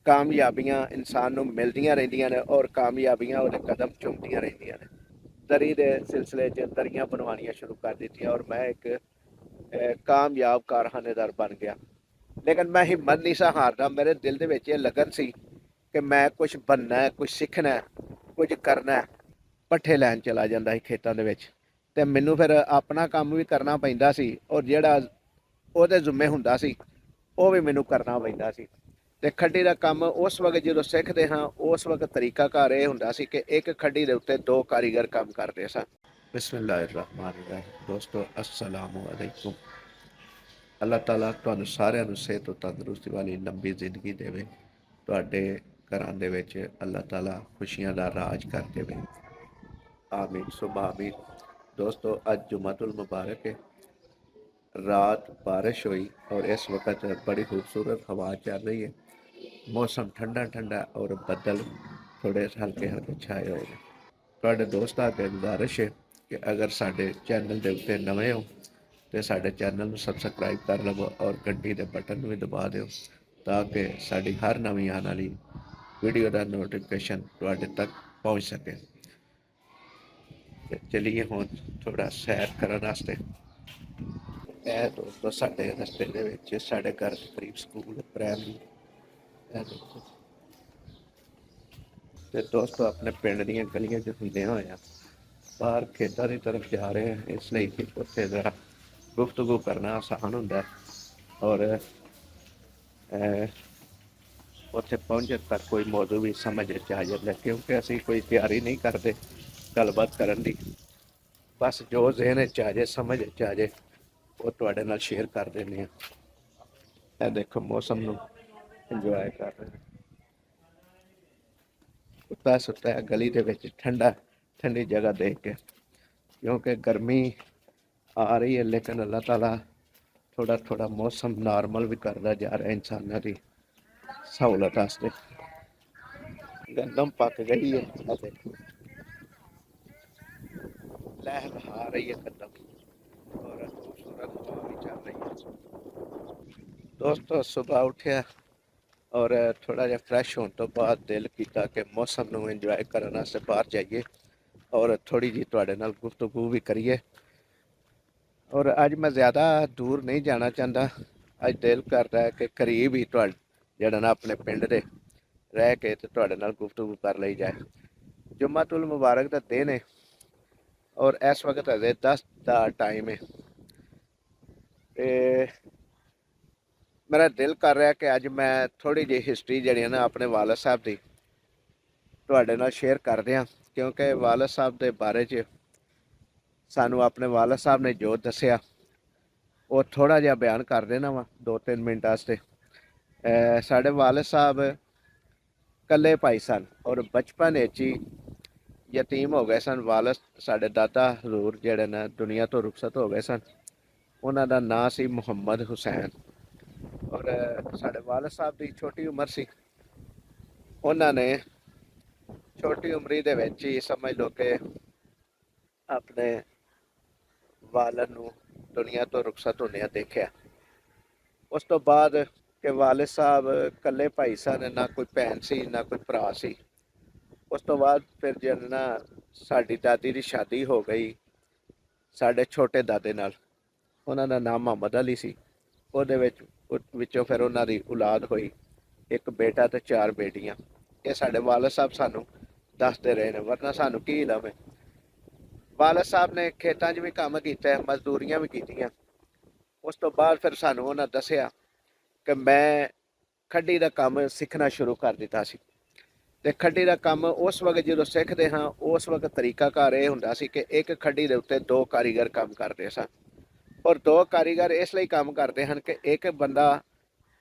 ਕਾਮਯਾਬੀਆਂ ਇਨਸਾਨ ਨੂੰ ਮਿਲਦੀਆਂ ਰਹਿੰਦੀਆਂ ਨੇ ਔਰ ਕਾਮਯਾਬੀਆਂ ਉਹਦੇ ਕਦਮ ਚੁੰਮਦੀਆਂ ਰਹਿੰਦੀਆਂ ਨੇ। ਦਰੀ ਦੇ ਸਿਲਸਿਲੇ 'ਚ ਦਰੀਆਂ ਬਣਵਾਉਣੀਆਂ ਸ਼ੁਰੂ ਕਰ ਦਿੱਤੀਆਂ ਔਰ ਮੈਂ ਇੱਕ ਕਾਮਯਾਬ ਕਾਰਖਾਨੇਦਾਰ ਬਣ ਗਿਆ। ਲੇਕਿਨ ਮੈਂ ਹਿੰਮਤ ਨਹੀਂ ਸਾ ਹਾਰਦਾ। ਮੇਰੇ ਦਿਲ ਦੇ ਵਿੱਚ ਇਹ ਲਗਨ ਸੀ ਕਿ ਮੈਂ ਕੁਝ ਬਣਨਾ ਹੈ, ਕੁਝ ਸਿੱਖਣਾ ਹੈ, ਕੁਝ ਕਰਨਾ ਹੈ। ਪੱਠੇ ਲੈਣ ਚਲਾ ਜਾਂਦਾ ਸੀ ਖੇਤਾਂ ਦੇ ਵਿੱਚ ਅਤੇ ਮੈਨੂੰ ਫਿਰ ਆਪਣਾ ਕੰਮ ਵੀ ਕਰਨਾ ਪੈਂਦਾ ਸੀ ਔਰ ਜਿਹੜਾ ਉਹਦੇ ਜ਼ਿੰਮੇ ਹੁੰਦਾ ਸੀ ਉਹ ਵੀ ਮੈਨੂੰ ਕਰਨਾ ਪੈਂਦਾ ਸੀ। ਅਤੇ ਖੱਡੀ ਦਾ ਕੰਮ ਉਸ ਵਕਤ ਜਦੋਂ ਸਿੱਖਦੇ ਹਾਂ ਉਸ ਵਕਤ ਤਰੀਕਾਕਾਰ ਇਹ ਹੁੰਦਾ ਸੀ ਕਿ ਇੱਕ ਖੱਡੀ ਦੇ ਉੱਤੇ 2 ਕਾਰੀਗਰ ਕੰਮ ਕਰਦੇ ਸਨ। ਬਿਸਮਿਲ੍ਲਾਹਿਰ-ਰਹਿਮਾਨਿਰ-ਰਹੀਮ। ਦੋਸਤੋ ਅਸਲਾਮੁ ਅਲੈਕੁਮ। ਅੱਲਾਹ ਤਾਲਾ ਤੁਹਾਨੂੰ ਸਾਰਿਆਂ ਨੂੰ ਸਿਹਤ ਅਤੇ ਤੰਦਰੁਸਤੀ ਵਾਲੀ ਲੰਬੀ ਜ਼ਿੰਦਗੀ ਦੇਵੇ। ਤੁਹਾਡੇ ਘਰਾਂ ਦੇ ਵਿੱਚ ਅੱਲਾਹ ਤਾਲਾ ਖੁਸ਼ੀਆਂ ਦਾ ਰਾਜ ਕਰ ਦੇਵੇ। ਆਮੀਨ ਸੁਮਾ ਆਮੀਨ। ਦੋਸਤੋ ਅੱਜ ਜੁਮਾਤੁਲ ਮੁਬਾਰਕ ਹੈ। रात बारिश हुई और इस वक्त बड़ी खूबसूरत हवा चल रही है। मौसम ठंडा ठंडा और बदल थोड़े हल्के हल्के छाए हुए हैं। ਤੁਹਾਡੇ ਦੋਸਤਾਂ ਅੱਗੇ ਗੁਜ਼ਾਰਿਸ਼ ਹੈ ਕਿ ਅਗਰ ਸਾਡੇ ਚੈਨਲ ਦੇ ਉੱਤੇ ਨਵੇਂ ਹੋ ਤੇ ਸਾਡੇ ਚੈਨਲ ਨੂੰ ਸਬਸਕ੍ਰਾਈਬ ਕਰ ਲਵੋ ਔਰ ਘੰਟੀ ਦੇ ਬਟਨ ਨੂੰ ਵੀ ਦਬਾ ਦਿਓ ਤਾਂ ਕਿ ਸਾਡੀ ਹਰ ਨਵੀਂ ਆਉਣ ਵਾਲੀ ਵੀਡੀਓ ਦਾ ਨੋਟੀਫਿਕੇਸ਼ਨ ਤੁਹਾਡੇ ਤੱਕ ਪਹੁੰਚ ਸਕੇ। ਚਲੀਏ ਹੁਣ ਥੋੜਾ ਸੈਰ ਕਰਨ ਵਾਸਤੇ। ਇਹ ਦੋਸਤੋ ਸਾਡੇ ਰਸਤੇ ਦੇ ਵਿੱਚ ਸਾਡੇ ਘਰ ਦੇ ਕਰੀਬ ਸਕੂਲ ਪ੍ਰਾਇਮਰੀ ਤੇ ਦੋਸਤੋ ਆਪਣੇ ਪਿੰਡ ਦੀਆਂ ਗਲੀਆਂ 'ਚ ਹੁੰਦਿਆਂ ਹੋਇਆ ਬਾਹਰ ਖੇਤਾਂ ਦੀ ਤਰਫ ਜਾ ਰਹੇ ਹਾਂ। ਇਸ ਲਈ ਕਿ ਉੱਥੇ ਜ਼ਰਾ ਗੁਫ਼ਤਗੂ ਕਰਨਾ ਆਸਾਨ ਹੁੰਦਾ ਔਰ ਉੱਥੇ ਪਹੁੰਚਣ ਤੱਕ ਕੋਈ ਮੌਜੂ ਵੀ ਸਮਝ 'ਚ ਆ ਜਾਂਦਾ ਕਿਉਂਕਿ ਅਸੀਂ ਕੋਈ ਤਿਆਰੀ ਨਹੀਂ ਕਰਦੇ ਗੱਲਬਾਤ ਕਰਨ ਦੀ। ਬਸ ਜੋ ਜ਼ਿਹਨ 'ਚ ਆ ਜਾਏ ਸਮਝ 'ਚ ਆ ਜਾਏ ਉਹ ਤੁਹਾਡੇ ਨਾਲ ਸ਼ੇਅਰ ਕਰ ਦਿੰਦੇ ਹਾਂ। ਇਹ ਦੇਖੋ ਮੌਸਮ ਨੂੰ ਇੰਜੋਏ ਕਰ ਰਹੇ ਹਾਂ। ਸੁੱਤਾ ਸੁੱਤਾ ਗਲੀ ਦੇ ਵਿੱਚ ਠੰਡੀ ਜਗ੍ਹਾ ਦੇਖ ਕੇ ਕਿਉਂਕਿ ਗਰਮੀ ਆ ਰਹੀ ਹੈ ਲੇਕਿਨ ਅੱਲਾਹ ਤਾਲਾ ਥੋੜਾ ਥੋੜਾ ਮੌਸਮ ਨਾਰਮਲ ਵੀ ਕਰਦਾ ਜਾ ਰਿਹਾ ਇਨਸਾਨਾਂ ਦੀ ਸਹੂਲਤ ਵਾਸਤੇ। ਗੰਦਮ ਪੱਕ ਗਈ ਹੈ। ਇਹ ਦੇਖੋ ਲਹਿਰ ਆ ਰਹੀ ਹੈ ਗੰਦਮ ਔਰ ਖੂਬਸੂਰਤ ਹਵਾ ਵੀ ਚੱਲ ਰਹੀ ਹੈ। ਦੋਸਤੋ ਸੁਬਾਹ ਉੱਠਿਆ ਔਰ ਥੋੜਾ ਜਿਹਾ ਫਰੈਸ਼ ਹੋਣ ਤੋਂ ਬਾਅਦ ਦਿਲ ਕੀਤਾ ਕਿ ਮੌਸਮ ਨੂੰ ਇੰਜੋਏ ਕਰਨ ਵਾਸਤੇ ਬਾਹਰ ਜਾਈਏ ਔਰ ਥੋੜੀ ਜਿਹੀ ਤੁਹਾਡੇ ਨਾਲ ਗੁਫ਼ਤਗੂ ਵੀ ਕਰੀਏ। ਔਰ ਅੱਜ ਮੈਂ ਜ਼ਿਆਦਾ ਦੂਰ ਨਹੀਂ ਜਾਣਾ ਚਾਹੁੰਦਾ। ਅੱਜ ਦਿਲ ਕਰਦਾ ਹੈ ਕਿ ਕਰੀਬ ਹੀ ਜਿਹੜਾ ਨਾ ਆਪਣੇ ਪਿੰਡ ਦੇ ਰਹਿ ਕੇ ਤੇ ਤੁਹਾਡੇ ਨਾਲ ਗੁਫ਼ਤਗੂ ਕਰ ਲਈ ਜਾਏ। ਜੁਮਾਤੁਲ ਮੁਬਾਰਕ ਦਾ ਦਿਨ ਹੈ ਔਰ ਇਸ ਵਕਤ ਹਜੇ 10 ਦਾ ਟਾਈਮ ਹੈ ਤੇ ਮੇਰਾ ਦਿਲ ਕਰ ਰਿਹਾ ਕਿ ਅੱਜ ਮੈਂ ਥੋੜੀ ਜਿਹੀ ਹਿਸਟਰੀ ਜਿਹੜੀ ਹੈ ਨਾ ਆਪਣੇ ਵਾਲਦ ਸਾਹਿਬ ਦੀ ਤੁਹਾਡੇ ਨਾਲ ਸ਼ੇਅਰ ਕਰ ਰਿਹਾ ਕਿਉਂਕਿ ਵਾਲਦ ਸਾਹਿਬ ਦੇ ਬਾਰੇ 'ਚ ਸਾਨੂੰ ਆਪਣੇ ਵਾਲਦ ਸਾਹਿਬ ਨੇ ਜੋ ਦੱਸਿਆ ਉਹ ਥੋੜਾ ਜਿਹਾ ਬਿਆਨ ਕਰ ਦੇਣਾ ਵਾ 2-3 ਮਿੰਟ ਵਾਸਤੇ। ਸਾਡੇ ਵਾਲਦ ਸਾਹਿਬ ਇਕੱਲੇ ਭਾਈ ਸਨ ਔਰ ਬਚਪਨ ਵਿੱਚ ਹੀ ਯਤੀਮ ਹੋ ਗਏ ਸਨ। ਵਾਲਦ ਸਾਡੇ ਦਾਦਾ ਹਜ਼ੂਰ ਜਿਹੜੇ ਨੇ ਦੁਨੀਆ ਤੋਂ ਰੁਖਸਤ ਹੋ ਗਏ ਸਨ। ਉਹਨਾਂ ਦਾ ਨਾਂ ਸੀ ਮੁਹੰਮਦ ਹੁਸੈਨ ਔਰ ਸਾਡੇ ਵਾਲਦ ਸਾਹਿਬ ਦੀ ਛੋਟੀ ਉਮਰ ਸੀ। ਉਹਨਾਂ ਨੇ ਛੋਟੀ ਉਮਰੀ ਦੇ ਵਿੱਚ ਹੀ ਸਮਝ ਲਓ ਕਿ ਆਪਣੇ ਵਾਲਦ ਨੂੰ ਦੁਨੀਆ ਤੋਂ ਰੁਖਸਤ ਹੁੰਦਿਆਂ ਦੇਖਿਆ। ਉਸ ਤੋਂ ਬਾਅਦ ਕਿ ਵਾਲਦ ਸਾਹਿਬ ਇਕੱਲੇ ਭਾਈ ਸਨ, ਨਾ ਕੋਈ ਭੈਣ ਸੀ ਨਾ ਕੋਈ ਭਰਾ ਸੀ। ਉਸ ਤੋਂ ਬਾਅਦ ਫਿਰ ਜਦੋਂ ਨਾ ਸਾਡੀ ਦਾਦੀ ਦੀ ਸ਼ਾਦੀ ਹੋ ਗਈ ਸਾਡੇ ਛੋਟੇ ਦਾਦੇ ਨਾਲ, ਉਹਨਾਂ ਦਾ ਨਾਮ ਮੁਹੰਮਦ ਅਲੀ ਸੀ। ਉਹਦੇ ਵਿੱਚੋਂ ਫਿਰ ਉਹਨਾਂ ਦੀ ਔਲਾਦ ਹੋਈ, ਇੱਕ ਬੇਟਾ ਤੇ 4 ਬੇਟੀਆਂ। ਇਹ ਸਾਡੇ ਵਾਲਦ ਸਾਹਿਬ ਸਾਨੂੰ ਦੱਸਦੇ ਰਹੇ ਨੇ, ਵਰਨਾ ਸਾਨੂੰ ਕੀ ਇਲਮ ਹੈ। ਵਾਲਦ ਸਾਹਿਬ ਨੇ ਖੇਤਾਂ 'ਚ ਵੀ ਕੰਮ ਕੀਤਾ, ਮਜ਼ਦੂਰੀਆਂ ਵੀ ਕੀਤੀਆਂ। ਉਸ ਤੋਂ ਬਾਅਦ ਫਿਰ ਸਾਨੂੰ ਉਹਨਾਂ ਦੱਸਿਆ ਕਿ ਮੈਂ ਖੱਡੀ ਦਾ ਕੰਮ ਸਿੱਖਣਾ ਸ਼ੁਰੂ ਕਰ ਦਿੱਤਾ ਸੀ। ਅਤੇ ਖੱਡੀ ਦਾ ਕੰਮ ਉਸ ਵਕਤ ਜਦੋਂ ਸਿੱਖਦੇ ਹਾਂ ਉਸ ਵਕਤ ਤਰੀਕਾਕਾਰ ਇਹ ਹੁੰਦਾ ਸੀ ਕਿ ਇੱਕ ਖੱਡੀ ਦੇ ਉੱਤੇ 2 ਕਾਰੀਗਰ ਕੰਮ ਕਰਦੇ ਸਨ ਔਰ 2 ਕਾਰੀਗਰ ਇਸ ਲਈ ਕੰਮ ਕਰਦੇ ਹਨ ਕਿ ਇੱਕ ਬੰਦਾ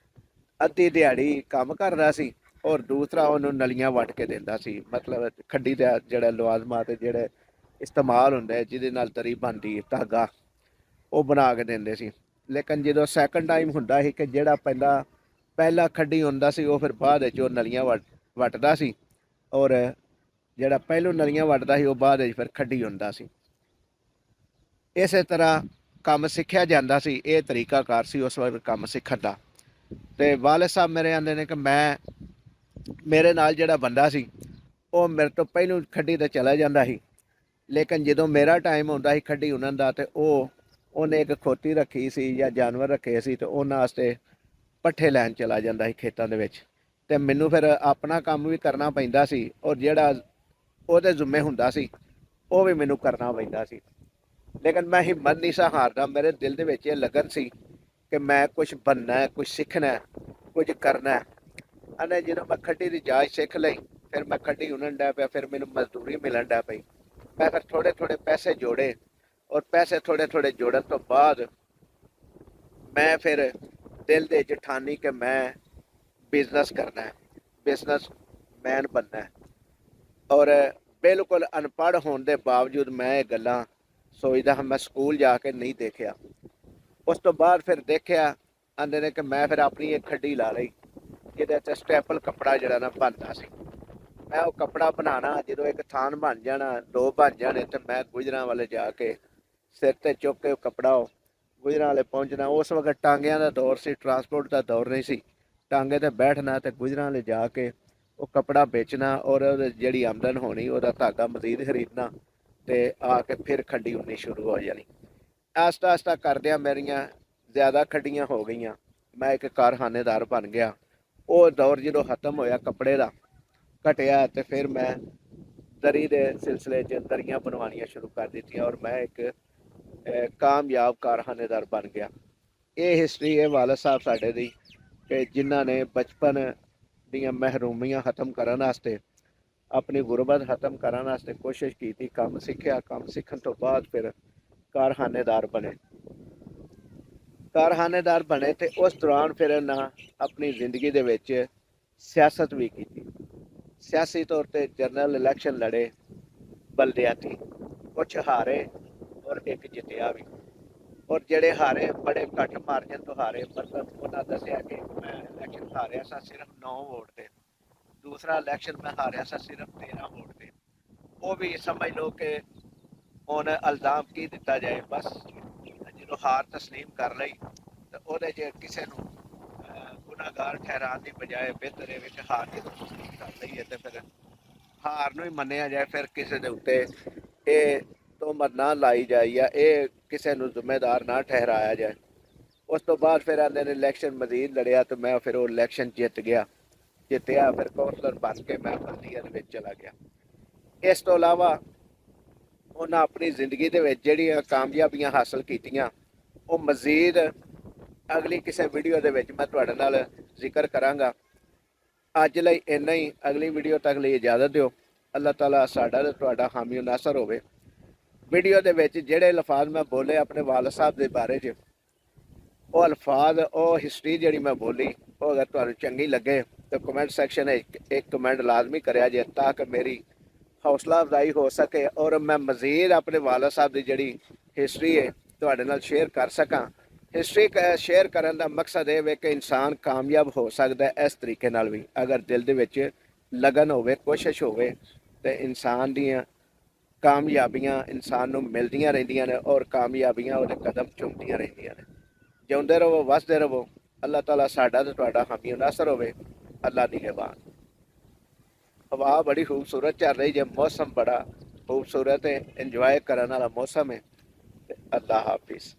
ਅੱਧੀ ਦਿਹਾੜੀ ਕੰਮ ਕਰਦਾ ਸੀ ਔਰ ਦੂਸਰਾ ਉਹਨੂੰ ਨਲੀਆਂ ਵੱਟ ਕੇ ਦਿੰਦਾ ਸੀ। ਮਤਲਬ ਖੱਡੀ ਦਾ ਜਿਹੜਾ ਲਵਾਜ਼ਮਾਤ ਜਿਹੜੇ ਇਸਤੇਮਾਲ ਹੁੰਦਾ ਜਿਹਦੇ ਨਾਲ ਦਰੀ ਬਣਦੀ ਧਾਗਾ ਉਹ ਬਣਾ ਕੇ ਦਿੰਦੇ ਸੀ। ਲੇਕਿਨ ਜਦੋਂ ਸੈਕਿੰਡ ਟਾਈਮ ਹੁੰਦਾ ਸੀ ਕਿ ਜਿਹੜਾ ਪਹਿਲਾ ਖੱਡੀ ਹੁੰਦਾ ਸੀ ਉਹ ਫਿਰ ਬਾਅਦ ਵਿੱਚ ਉਹ ਨਲੀਆਂ ਵੱਟਦਾ ਸੀ ਔਰ ਜਿਹੜਾ ਪਹਿਲੋਂ ਨਲੀਆਂ ਵੱਟਦਾ ਸੀ ਉਹ ਬਾਅਦ ਵਿੱਚ ਫਿਰ ਖੱਡੀ ਹੁੰਦਾ ਸੀ। ਇਸੇ ਤਰ੍ਹਾਂ ਕੰਮ ਸਿੱਖਿਆ ਜਾਂਦਾ ਸੀ। ਇਹ ਤਰੀਕਾਕਾਰ ਸੀ ਉਸ ਵਕਤ ਕੰਮ ਸਿੱਖਣ ਦਾ। ਅਤੇ ਵਾਲਦ ਸਾਹਿਬ ਮੇਰੇ ਆਂਦੇ ਨੇ ਕਿ ਮੈਂ ਮੇਰੇ ਨਾਲ ਜਿਹੜਾ ਬੰਦਾ ਸੀ ਉਹ ਮੇਰੇ ਤੋਂ ਪਹਿਲੋਂ ਖੱਡੀ ਤੇ ਚਲਾ ਜਾਂਦਾ ਸੀ। ਲੇਕਿਨ ਜਦੋਂ ਮੇਰਾ ਟਾਈਮ ਆਉਂਦਾ ਸੀ ਖੱਡੀ ਉਣਨ ਦਾ, ਤੇ ਉਹਨੇ ਇੱਕ ਖੋਤੀ ਰੱਖੀ ਸੀ ਜਾਂ ਜਾਨਵਰ ਰੱਖੇ ਸੀ, ਤੇ ਉਹਨਾਂ ਵਾਸਤੇ ਪੱਠੇ ਲੈਣ ਚਲਾ ਜਾਂਦਾ ਸੀ ਖੇਤਾਂ ਦੇ ਵਿੱਚ। ਤੇ ਮੈਨੂੰ ਫਿਰ ਆਪਣਾ ਕੰਮ ਵੀ ਕਰਨਾ ਪੈਂਦਾ ਸੀ, ਔਰ ਜਿਹੜਾ ਉਹਦੇ ਜ਼ਿੰਮੇ ਹੁੰਦਾ ਸੀ ਉਹ ਵੀ ਮੈਨੂੰ ਕਰਨਾ ਪੈਂਦਾ ਸੀ। ਲੇਕਿਨ ਮੈਂ ਹਿੰਮਤ ਨਹੀਂ ਸਾ ਹਾਰਦਾ। ਮੇਰੇ ਦਿਲ ਦੇ ਵਿੱਚ ਇਹ ਲਗਨ ਸੀ ਕਿ ਮੈਂ ਕੁਝ ਬਣਨਾ ਹੈ, ਕੁਝ ਸਿੱਖਣਾ ਹੈ, ਕੁਝ ਕਰਨਾ ਹੈ। ਅਤੇ ਜਦੋਂ ਮੈਂ ਖੱਡੀ ਦੀ ਜਾਚ ਸਿੱਖ ਲਈ, ਫਿਰ ਮੈਂ ਖੱਡੀ ਉਣਨ ਡਿਆ ਪਿਆ, ਫਿਰ ਮੈਨੂੰ ਮਜ਼ਦੂਰੀ ਮਿਲਣ ਡਿਆ ਪਈ। ਮੈਂ ਫਿਰ ਥੋੜ੍ਹੇ ਥੋੜ੍ਹੇ ਪੈਸੇ ਜੋੜੇ, ਔਰ ਪੈਸੇ ਥੋੜ੍ਹੇ ਥੋੜ੍ਹੇ ਜੋੜਨ ਤੋਂ ਬਾਅਦ ਮੈਂ ਫਿਰ ਦਿਲ ਦੇ ਵਿੱਚ ਠਾਨੀ ਕਿ ਮੈਂ ਬਿਜ਼ਨਸ ਕਰਨਾ ਹੈ, ਬਿਜ਼ਨਸਮੈਨ ਬਣਨਾ ਹੈ। ਔਰ ਬਿਲਕੁਲ ਅਨਪੜ੍ਹ ਹੋਣ ਦੇ ਬਾਵਜੂਦ ਮੈਂ ਇਹ ਗੱਲਾਂ ਸੋਚਦਾ ਹਾਂ। ਮੈਂ ਸਕੂਲ ਜਾ ਕੇ ਨਹੀਂ ਦੇਖਿਆ। ਉਸ ਤੋਂ ਬਾਅਦ ਫਿਰ ਦੇਖਿਆ, ਆਂਦੇ ਨੇ ਕਿ ਮੈਂ ਫਿਰ ਆਪਣੀ ਇੱਕ ਖੱਡੀ ਲਾ ਲਈ, ਜਿਹਦੇ 'ਚ ਸਟੈਪਲ ਕੱਪੜਾ ਜਿਹੜਾ ਨਾ ਬਣਦਾ ਸੀ। ਮੈਂ ਉਹ ਕੱਪੜਾ ਬਣਾਉਣਾ, ਜਦੋਂ ਇੱਕ ਥਾਨ ਬਣ ਜਾਣਾ, ਦੋ ਬਣ ਜਾਣੇ, ਤੇ ਮੈਂ ਗੁਜਰਾਂ ਵਾਲੇ ਜਾ ਕੇ ਸਿਰ ਤੇ ਚੁੱਕ ਕੇ ਉਹ ਕੱਪੜਾ ਗੁਜਰਾਂ ਵਾਲੇ ਪਹੁੰਚਣਾ। ਉਸ ਵਕਤ ਟਾਂਗਿਆਂ ਦਾ ਦੌਰ ਸੀ, ਟਰਾਂਸਪੋਰਟ ਦਾ ਦੌਰ ਨਹੀਂ ਸੀ। ਟਾਂਗੇ ਤੇ ਬੈਠਣਾ ਤੇ ਗੁਜਰਾਂ ਵਾਲੇ ਜਾ ਕੇ ਉਹ ਕੱਪੜਾ ਵੇਚਣਾ, ਔਰ ਉਹਦੀ ਜਿਹੜੀ ਆਮਦਨ ਹੋਣੀ ਉਹਦਾ ਧਾਗਾ ਮਜ਼ੀਦ ਖਰੀਦਣਾ, ਤੇ ਆ ਕੇ ਫਿਰ ਖੱਡੀ ਉਣਨੀ ਸ਼ੁਰੂ ਹੋ ਜਾਣੀ। ਆਸਤਾ ਆਸਤਾ ਕਰਦਿਆਂ ਮੇਰੀਆਂ ਜ਼ਿਆਦਾ ਖੱਡੀਆਂ ਹੋ ਗਈਆਂ। ਮੈਂ ਇੱਕ ਕਾਰਖਾਨੇਦਾਰ ਬਣ ਗਿਆ। ਉਹ ਦੌਰ ਜਦੋਂ ਖਤਮ ਹੋਇਆ, ਕੱਪੜੇ ਦਾ ਘਟਿਆ, ਤੇ ਫਿਰ ਮੈਂ ਦਰੀ ਦੇ ਸਿਲਸਿਲੇ 'ਚ ਦਰੀਆਂ ਬਣਵਾਉਣੀਆਂ ਸ਼ੁਰੂ ਕਰ ਦਿੱਤੀਆਂ, ਔਰ ਮੈਂ ਇੱਕ ਕਾਮਯਾਬ ਕਾਰਖਾਨੇਦਾਰ ਬਣ ਗਿਆ। ਇਹ ਹਿਸਟਰੀ ਹੈ ਵਾਲਦ ਸਾਹਿਬ ਸਾਡੇ ਦੀ, ਕਿ ਜਿਨ੍ਹਾਂ ਨੇ ਬਚਪਨ ਦੀਆਂ ਮਹਿਰੂਮੀਆਂ ਖਤਮ ਕਰਨ ਵਾਸਤੇ, ਆਪਣੀ ਗੁਰਬਤ ਖਤਮ ਕਰਨ ਵਾਸਤੇ ਕੋਸ਼ਿਸ਼ ਕੀਤੀ, ਕੰਮ ਸਿੱਖਿਆ। ਕੰਮ ਸਿੱਖਣ ਤੋਂ ਬਾਅਦ ਫਿਰ ਕਾਰਖਾਨੇਦਾਰ ਬਣੇ ਤੇ ਉਸ ਦੌਰਾਨ ਫਿਰ ਇਹਨਾਂ ਆਪਣੀ ਜ਼ਿੰਦਗੀ ਦੇ ਵਿੱਚ ਸਿਆਸਤ ਵੀ ਕੀਤੀ। ਸਿਆਸੀ ਤੌਰ ਤੇ ਜਨਰਲ ਇਲੈਕਸ਼ਨ ਲੜੇ, ਬਲਦਿਆਤੀ, ਕੁਛ ਹਾਰੇ ਔਰ ਇੱਕ ਜਿੱਤਿਆ ਵੀ। ਔਰ ਜਿਹੜੇ ਹਾਰੇ ਬੜੇ ਘੱਟ ਮਾਰਜਨ ਤੋਂ ਹਾਰੇ। ਮਤਲਬ ਉਹਨਾਂ ਦੱਸਿਆ ਕਿ ਮੈਂ ਇਲੈਕਸ਼ਨ ਹਾਰਿਆ ਸਾਂ ਸਿਰਫ 9 ਵੋਟ ਤੇ, ਦੂਸਰਾ ਇਲੈਕਸ਼ਨ ਮੈਂ ਹਾਰਿਆ ਸਾਂ ਸਿਰਫ 13 ਵੋਟ ਤੇ। ਉਹ ਵੀ ਸਮਝ ਲਓ ਕਿ ਹੁਣ ਇਲਜ਼ਾਮ ਕੀ ਦਿੱਤਾ ਜਾਏ। ਬਸ ਜਦੋਂ ਹਾਰ ਤਸਲੀਮ ਕਰ ਲਈ, ਤੇ ਉਹਦੇ 'ਚ ਕਿਸੇ ਨੂੰ ਗੁਨਾਹਗਾਰ ਠਹਿਰਾਉਣ ਦੀ ਬਜਾਏ ਬਿਹਤਰ ਇਹ ਵਿੱਚ ਹਾਰ ਜਦੋਂ ਤਸਲੀਮ ਕਰ ਲਈਏ, ਤੇ ਫਿਰ ਹਾਰ ਨੂੰ ਹੀ ਮੰਨਿਆ ਜਾਏ। ਫਿਰ ਕਿਸੇ ਦੇ ਉੱਤੇ ਇਹ ਤੋਹਮਤ ਨਾ ਲਾਈ ਜਾਏ, ਜਾਂ ਇਹ ਕਿਸੇ ਨੂੰ ਜ਼ਿੰਮੇਦਾਰ ਨਾ ਠਹਿਰਾਇਆ ਜਾਏ। ਉਸ ਤੋਂ ਬਾਅਦ ਫਿਰ ਆਂਦੇ ਨੇ ਇਲੈਕਸ਼ਨ ਮਜ਼ੀਦ ਲੜਿਆ, ਤੇ ਮੈਂ ਫਿਰ ਉਹ ਇਲੈਕਸ਼ਨ ਜਿੱਤਿਆ। ਫਿਰ ਕੌਂਸਲਰ ਬਣ ਕੇ ਮੈਂ ਬਲਦੀਆ ਦੇ ਵਿੱਚ ਚਲਾ ਗਿਆ। ਇਸ ਤੋਂ ਇਲਾਵਾ ਉਹਨਾਂ ਆਪਣੀ ਜ਼ਿੰਦਗੀ ਦੇ ਵਿੱਚ ਜਿਹੜੀਆਂ ਕਾਮਯਾਬੀਆਂ ਹਾਸਲ ਕੀਤੀਆਂ, ਉਹ ਮਜ਼ੀਦ ਅਗਲੀ ਕਿਸੇ ਵੀਡੀਓ ਦੇ ਵਿੱਚ ਮੈਂ ਤੁਹਾਡੇ ਨਾਲ ਜ਼ਿਕਰ ਕਰਾਂਗਾ। ਅੱਜ ਲਈ ਇੰਨਾ ਹੀ। ਅਗਲੀ ਵੀਡੀਓ ਤੱਕ ਲਈ ਇਜਾਜ਼ਤ ਦਿਓ। ਅੱਲਾਹ ਤਾਲਾ ਸਾਡਾ ਤੇ ਤੁਹਾਡਾ ਹਾਮੀ ਨਾਸਰ ਹੋਵੇ। ਵੀਡੀਓ ਦੇ ਵਿੱਚ ਜਿਹੜੇ ਲਫ਼ਾਜ਼ ਮੈਂ ਬੋਲੇ ਆਪਣੇ ਵਾਲਦ ਸਾਹਿਬ ਦੇ ਬਾਰੇ 'ਚ, ਉਹ ਅਲਫਾਜ਼, ਉਹ ਹਿਸਟਰੀ ਜਿਹੜੀ ਮੈਂ ਬੋਲੀ, ਉਹ ਅਗਰ ਤੁਹਾਨੂੰ ਚੰਗੀ ਲੱਗੇ ਤਾਂ ਕਮੈਂਟ ਸੈਕਸ਼ਨ ਵਿੱਚ ਇੱਕ ਕਮੈਂਟ ਲਾਜ਼ਮੀ ਕਰਿਆ ਜੇ, ਤਾਂ ਕਿ ਮੇਰੀ ਹੌਸਲਾ ਅਫਜ਼ਾਈ ਹੋ ਸਕੇ, ਔਰ ਮੈਂ ਮਜ਼ੀਦ ਆਪਣੇ ਵਾਲਦ ਸਾਹਿਬ ਦੀ ਜਿਹੜੀ ਹਿਸਟਰੀ ਹੈ ਤੁਹਾਡੇ ਨਾਲ ਸ਼ੇਅਰ ਕਰ ਸਕਾਂ। ਹਿਸਟਰੀ ਸ਼ੇਅਰ ਕਰਨ ਦਾ ਮਕਸਦ ਇਹ ਵੇ ਕਿ ਇਨਸਾਨ ਕਾਮਯਾਬ ਹੋ ਸਕਦਾ ਇਸ ਤਰੀਕੇ ਨਾਲ ਵੀ, ਅਗਰ ਦਿਲ ਦੇ ਵਿੱਚ ਲਗਨ ਹੋਵੇ, ਕੋਸ਼ਿਸ਼ ਹੋਵੇ, ਤੇ ਇਨਸਾਨ ਦੀਆਂ ਕਾਮਯਾਬੀਆਂ ਇਨਸਾਨ ਨੂੰ ਮਿਲਦੀਆਂ ਰਹਿੰਦੀਆਂ ਨੇ, ਔਰ ਕਾਮਯਾਬੀਆਂ ਉਹਦੇ ਕਦਮ ਚੁੰਮਦੀਆਂ ਰਹਿੰਦੀਆਂ ਨੇ। ਜਿਉਂਦੇ ਰਹੋ, ਵਸਦੇ ਰਹੋ। ਅੱਲਾਹ ਤਾਲਾ ਸਾਡਾ ਤੇ ਤੁਹਾਡਾ ਹਾਮੀ ਨਾਸਰ ਹੋਵੇ। ਅੱਲਾਹ ਨਿਗਹਿਬਾਨ। ਹਵਾ ਬੜੀ ਖੂਬਸੂਰਤ ਚੱਲ ਰਹੀ ਜੇ, ਮੌਸਮ ਬੜਾ ਖੂਬਸੂਰਤ ਹੈ, ਇੰਜੋਏ ਕਰਨ ਵਾਲਾ ਮੌਸਮ ਹੈ। ਅੱਲਾਹ ਹਾਫਿਜ਼।